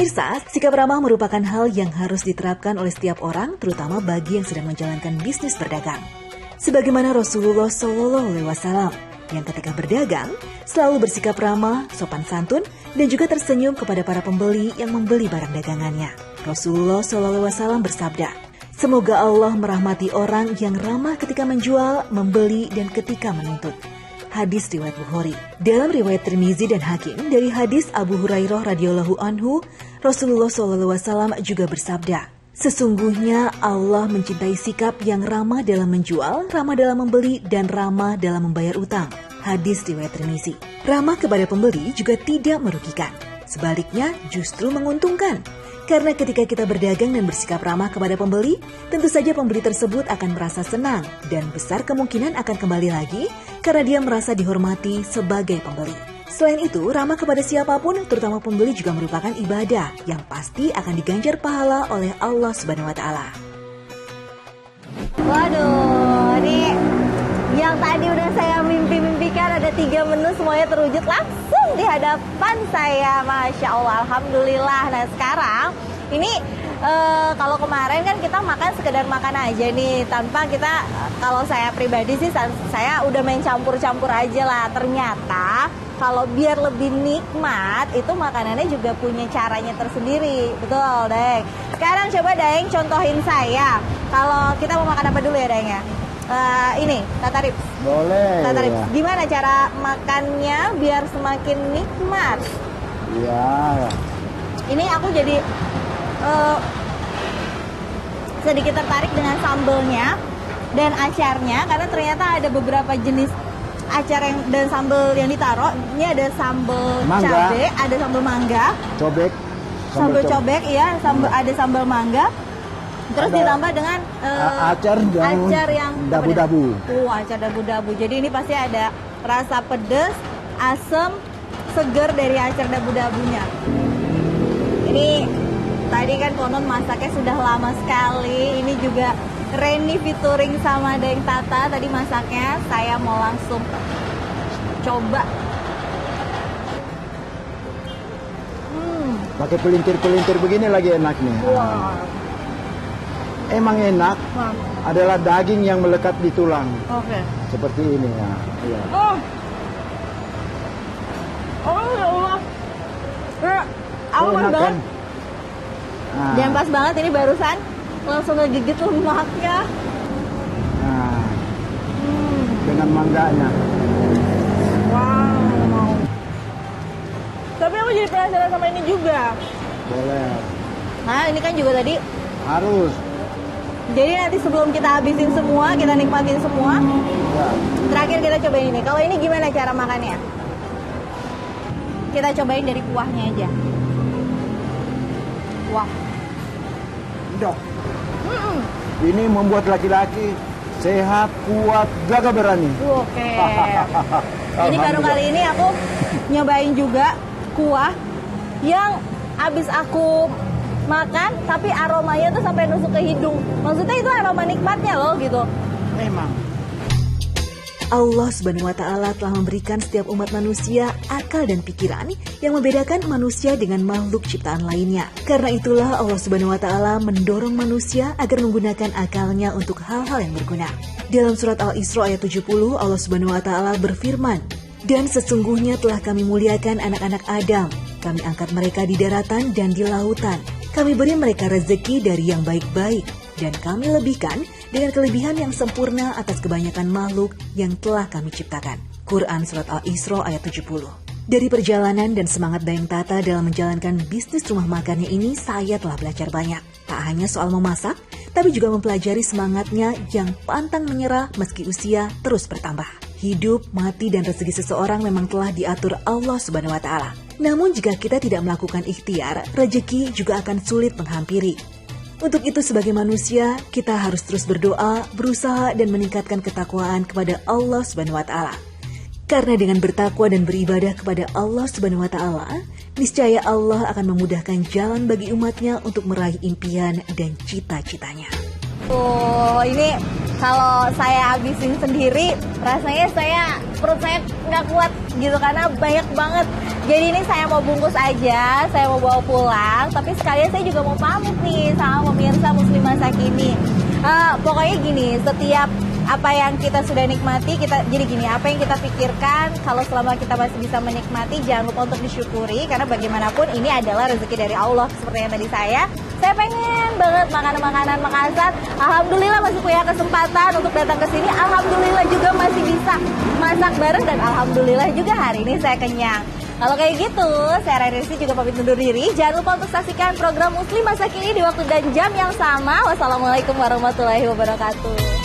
Pemirsa, sikap ramah merupakan hal yang harus diterapkan oleh setiap orang, terutama bagi yang sedang menjalankan bisnis berdagang. Sebagaimana Rasulullah SAW yang ketika berdagang selalu bersikap ramah, sopan santun, dan juga tersenyum kepada para pembeli yang membeli barang dagangannya. Rasulullah SAW bersabda, "Semoga Allah merahmati orang yang ramah ketika menjual, membeli, dan ketika menuntut." Hadis riwayat Bukhari. Dalam riwayat Tirmizi dan Hakim dari hadis Abu Hurairah radhiyallahu anhu, Rasulullah SAW juga bersabda, "Sesungguhnya Allah mencintai sikap yang ramah dalam menjual, ramah dalam membeli, dan ramah dalam membayar utang." Hadis riwayat Tirmizi. Ramah kepada pembeli juga tidak merugikan. Sebaliknya justru menguntungkan. Karena ketika kita berdagang dan bersikap ramah kepada pembeli, tentu saja pembeli tersebut akan merasa senang dan besar kemungkinan akan kembali lagi karena dia merasa dihormati sebagai pembeli. Selain itu, ramah kepada siapapun, terutama pembeli juga merupakan ibadah yang pasti akan diganjar pahala oleh Allah Subhanahu wa Ta'ala. Waduh, ini yang tadi udah saya mimpi-mimpikan, ada 3 menu semuanya terwujud langsung di hadapan saya. Masya Allah, Alhamdulillah. Nah sekarang ini kalau kemarin kan kita makan sekedar makan aja nih, tanpa kita, kalau saya pribadi sih saya udah main campur-campur aja lah. Ternyata kalau biar lebih nikmat itu makanannya juga punya caranya tersendiri. Betul, Deng. Sekarang coba Deng contohin saya. Kalau kita mau makan apa dulu ya, Deng ya? Ini tata rips. Boleh. Tata rips. Ya. Gimana cara makannya biar semakin nikmat? Iya. Ini aku jadi sedikit tertarik dengan sambelnya dan acarnya, karena ternyata ada beberapa jenis acar dan sambel yang ditaruh. Ini ada sambel cabai, ada sambel mangga, Cobek. sambel cobek, iya, ada sambel mangga. Terus ada ditambah dengan acar yang dabu-dabu. Acar dabu-dabu. Jadi ini pasti ada rasa pedas, asam, segar dari acar dabu-dabunya. Ini tadi kan konon masaknya sudah lama sekali. Ini juga Reni featuring sama Deng Tata tadi masaknya. Saya mau langsung coba. Pakai pelintir-pelintir begini lagi enaknya. Wow. Emang enak. Adalah daging yang melekat di tulang. Oke. Seperti ini ya. Iya. Ya Allah. Aman Enak, banget. kan? Nah, Dan pas banget ini barusan langsung ngegigit lemaknya. nah, dengan mangganya. Wow. Tapi aku jadi penasaran sama ini juga. Boleh. Nah ini kan juga tadi. Harus. Jadi nanti sebelum kita habisin semua, kita nikmatin semua. Ya. Terakhir kita cobain ini. Kalau ini gimana cara makannya? Kita cobain dari kuahnya aja. Wah. Dok. Ini membuat laki-laki sehat, kuat, gagah berani. Oke. Ini baru kali ini aku nyobain juga kuah yang abis aku makan tapi aromanya tuh sampai nusuk ke hidung. Maksudnya itu aroma nikmatnya loh gitu. Memang. Allah Subhanahu wa Ta'ala telah memberikan setiap umat manusia akal dan pikiran yang membedakan manusia dengan makhluk ciptaan lainnya. Karena itulah Allah Subhanahu wa Ta'ala mendorong manusia agar menggunakan akalnya untuk hal-hal yang berguna. Dalam surat Al-Isra ayat 70, Allah Subhanahu wa Ta'ala berfirman, "Dan sesungguhnya telah kami muliakan anak-anak Adam. Kami angkat mereka di daratan dan di lautan. Kami beri mereka rezeki dari yang baik-baik. Dan kami lebihkan dengan kelebihan yang sempurna atas kebanyakan makhluk yang telah kami ciptakan." Quran Surat Al-Isra ayat 70. Dari perjalanan dan semangat Deng Tata dalam menjalankan bisnis rumah makannya ini, saya telah belajar banyak. Tak hanya soal memasak, tapi juga mempelajari semangatnya yang pantang menyerah meski usia terus bertambah. Hidup, mati, dan rezeki seseorang memang telah diatur Allah Subhanahu wa Ta'ala. Namun jika kita tidak melakukan ikhtiar, rezeki juga akan sulit menghampiri. Untuk itu sebagai manusia, kita harus terus berdoa, berusaha, dan meningkatkan ketakwaan kepada Allah Subhanahu wa Ta'ala. Karena dengan bertakwa dan beribadah kepada Allah Subhanahu wa Ta'ala, niscaya Allah akan memudahkan jalan bagi umatnya untuk meraih impian dan cita-citanya. Tuh, ini kalau saya habisin sendiri, rasanya perut saya nggak kuat gitu karena banyak banget. Jadi ini saya mau bungkus aja, saya mau bawa pulang. Tapi sekalian saya juga mau pamit nih sama pemirsa Muslim Masa Kini. Pokoknya gini, setiap apa yang kita sudah nikmati, jadi gini, apa yang kita pikirkan, kalau selama kita masih bisa menikmati, jangan lupa untuk disyukuri, karena bagaimanapun ini adalah rezeki dari Allah. Seperti yang tadi saya pengen banget makanan Makassar. Alhamdulillah masih punya kesempatan untuk datang ke sini. Alhamdulillah juga masih bisa masak bareng, dan alhamdulillah juga hari ini saya kenyang. Kalau kayak gitu, saya Rarisi juga pamit undur diri. Jangan lupa untuk saksikan program Muslim Masa Kini di waktu dan jam yang sama. Wassalamualaikum warahmatullahi wabarakatuh.